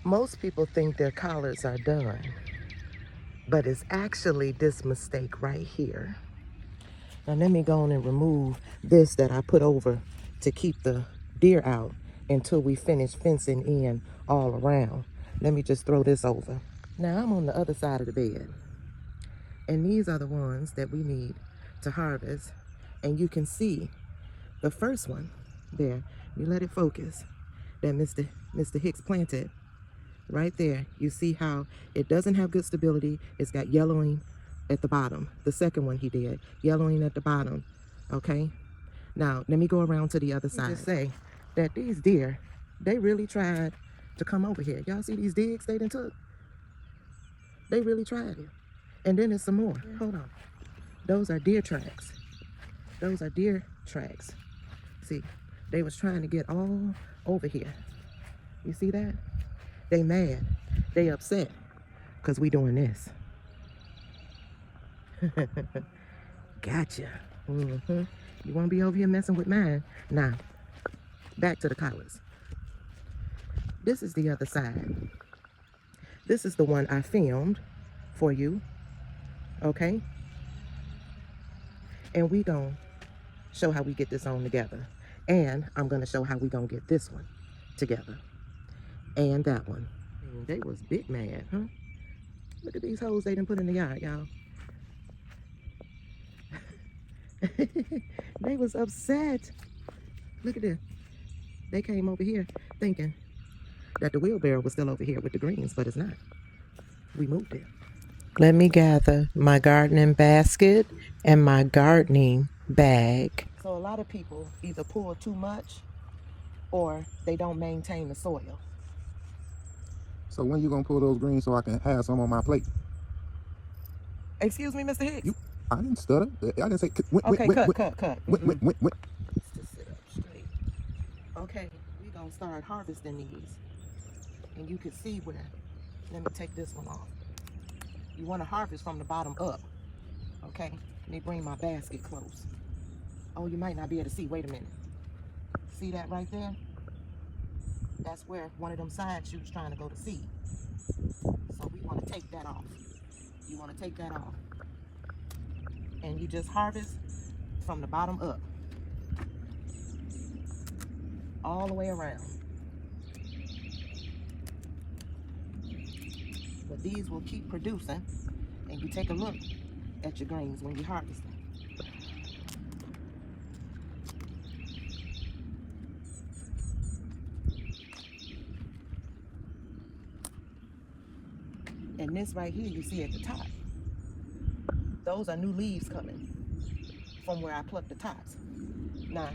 Most people think their collards are done, but it's actually this mistake right here. Now let me go on and remove this that I put over to keep the deer out until we finish fencing in all around. Let me just throw this over. Now I'm on the other side of the bed, and these are the ones that we need to harvest. And you can see the first one there. You let it focus, that Mr. Hicks planted right there. You see how it doesn't have good stability. It's got yellowing at the bottom. The second one he did, yellowing at the bottom. Okay, now let me go around to the other side. Just say that these deer, they really tried to come over here. Y'all see these digs they done took? They really tried it. And then there's some more. Hold on. Those are deer tracks. Those are deer tracks. See, they was trying to get all over here. You see that? They mad. They upset because we doing this. Gotcha. You won't be over here messing with mine. Now, back to the collards. This is the other side. This is the one I filmed for you. Okay? And we gonna show how we get this on together. And I'm gonna show how we gonna get this one together. And that one. They was big mad, huh? Look at these hoes they done put in the yard, y'all. They was upset. Look at this. They came over here thinking that the wheelbarrow was still over here with the greens, but it's not. We moved it. Let me gather my gardening basket and my gardening bag. So a lot of people either pull too much or they don't maintain the soil. So when you gonna pull those greens so I can have some on my plate? Excuse me, Mr. Hicks? I didn't stutter. I didn't say... Okay, cut. Just sit up straight. Okay, we gonna start harvesting these. And you can see where... Let me take this one off. You want to harvest from the bottom up. Okay, let me bring my basket close. Oh, you might not be able to see. Wait a minute. See that right there? That's where one of them side shoots trying to go to seed. So we want to take that off. You want to take that off. And you just harvest from the bottom up. All the way around. But these will keep producing. And you take a look at your greens when you harvest them. And this right here you see at the top, those are new leaves coming from where I plucked the tops. Now,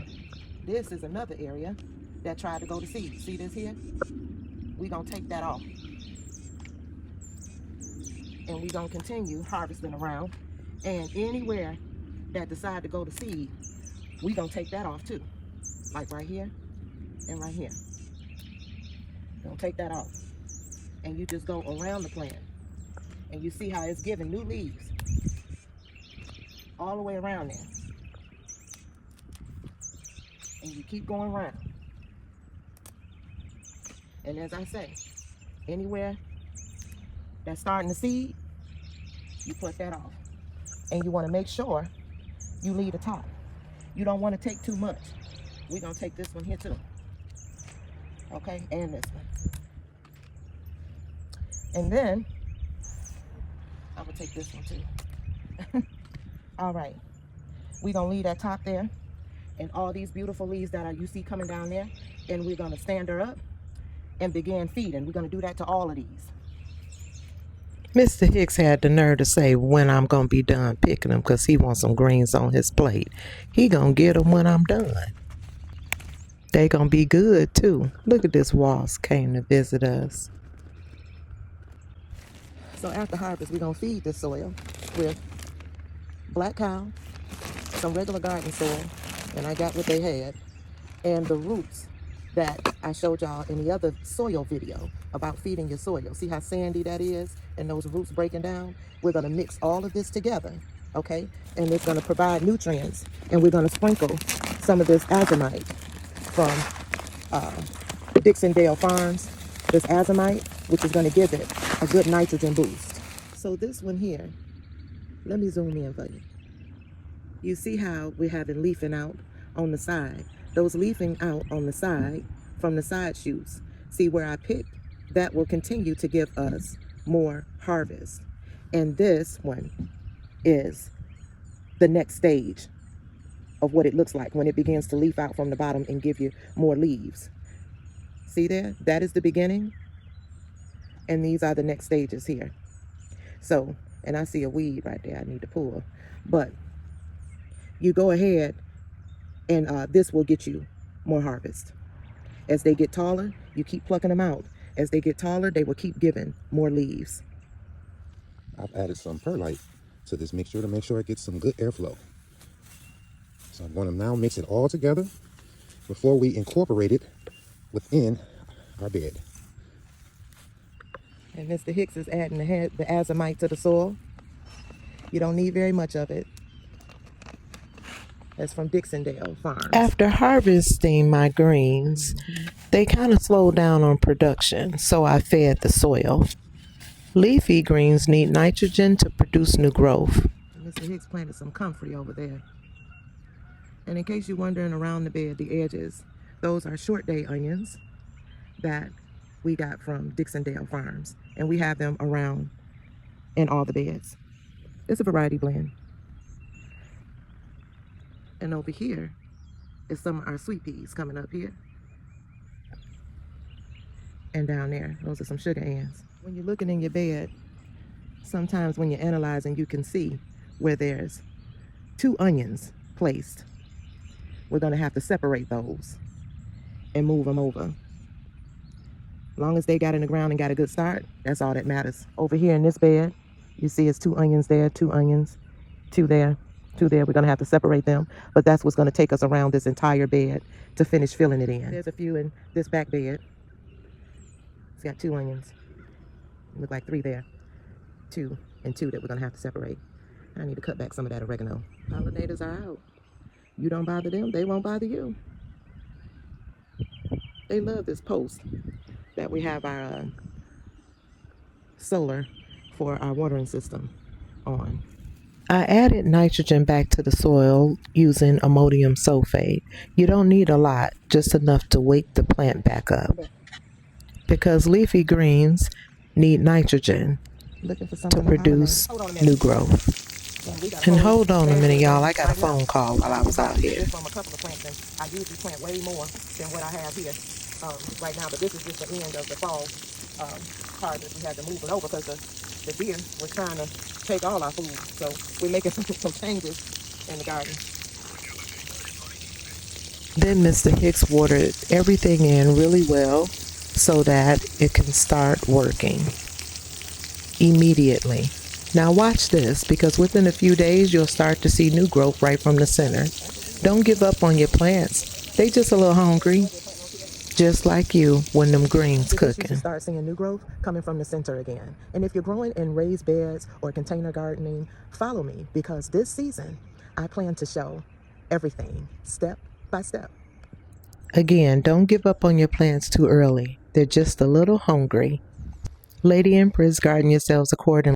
this is another area that tried to go to seed. See this here? We're gonna take that off. And we're gonna continue harvesting around. And anywhere that decide to go to seed, we're gonna take that off too. Like right here and right here. Gonna take that off. And you just go around the plant. And you see how it's giving new leaves all the way around there. And you keep going around. And as I say, anywhere that's starting to seed, you put that off. And you want to make sure you leave the top. You don't want to take too much. We're going to take this one here too. Okay, and this one. And then, I'm gonna take this one too. All right, we're gonna leave that top there and all these beautiful leaves that you see coming down there, and we're gonna stand her up and begin feeding. We're gonna do that to all of these. Mr. Hicks had the nerve to say when I'm gonna be done picking them because he wants some greens on his plate. He gonna get them when I'm done. They gonna be good too. Look at this wasp came to visit us. So after harvest, we're gonna feed this soil with black cow, some regular garden soil, and I got what they had, and the roots that I showed y'all in the other soil video about feeding your soil. See how sandy that is and those roots breaking down? We're gonna mix all of this together, okay? And it's gonna provide nutrients, and we're gonna sprinkle some of this azomite from Dixondale Farms. this azomite, which is going to give it a good nitrogen boost. So this one here, let me zoom in for you. You see how we have it leafing out on the side. Those leafing out on the side from the side shoots, see where I picked? That will continue to give us more harvest. And this one is the next stage of what it looks like when it begins to leaf out from the bottom and give you more leaves. See there? That is the beginning. And these are the next stages here. So, and I see a weed right there I need to pull. But you go ahead and this will get you more harvest. As they get taller, you keep plucking them out. As they get taller, they will keep giving more leaves. I've added some perlite to this mixture to make sure it gets some good airflow. So I'm going to now mix it all together before we incorporate it within our bed. And Mr. Hicks is adding the azomite to the soil. You don't need very much of it. That's from Dixondale Farms. After harvesting my greens, they kind of slowed down on production, so I fed the soil. Leafy greens need nitrogen to produce new growth. Mr. Hicks planted some comfrey over there. And in case you're wondering, around the bed, the edges, those are short day onions that we got from Dixondale Farms. And we have them around in all the beds. It's a variety blend. And over here is some of our sweet peas coming up here. And down there, those are some sugar ants. When you're looking in your bed, sometimes when you're analyzing, you can see where there's 2 onions placed. We're gonna have to separate those and move them over. As long as they got in the ground and got a good start, that's all that matters. Over here in this bed, you see it's 2 onions there, 2 onions, 2 there, 2 there. We're gonna have to separate them, but that's what's gonna take us around this entire bed to finish filling it in. There's a few in this back bed. It's got 2 onions. Look like 3 there. 2 and 2 that we're gonna have to separate. I need to cut back some of that oregano. Pollinators are out. You don't bother them, they won't bother you. They love this post that we have our solar for our watering system on. I added nitrogen back to the soil using ammonium sulfate. You don't need a lot, just enough to wake the plant back up. Because leafy greens need nitrogen to produce new growth. And hold on a minute, y'all. I got a phone call while I was out here. From a couple of plants, and I usually plant way more than what I have here right now. But this is just the end of the fall harvest. We had to move it over because the deer was trying to take all our food. So we're making some changes in the garden. Then Mr. Hicks watered everything in really well so that it can start working immediately. Now watch this, because within a few days you'll start to see new growth right from the center. Don't give up on your plants. They just a little hungry, just like you when them greens cooking. You should start seeing new growth coming from the center again. And if you're growing in raised beds or container gardening, follow me, because this season I plan to show everything step by step. Again, don't give up on your plants too early. They're just a little hungry. Lady Empress, garden yourselves accordingly.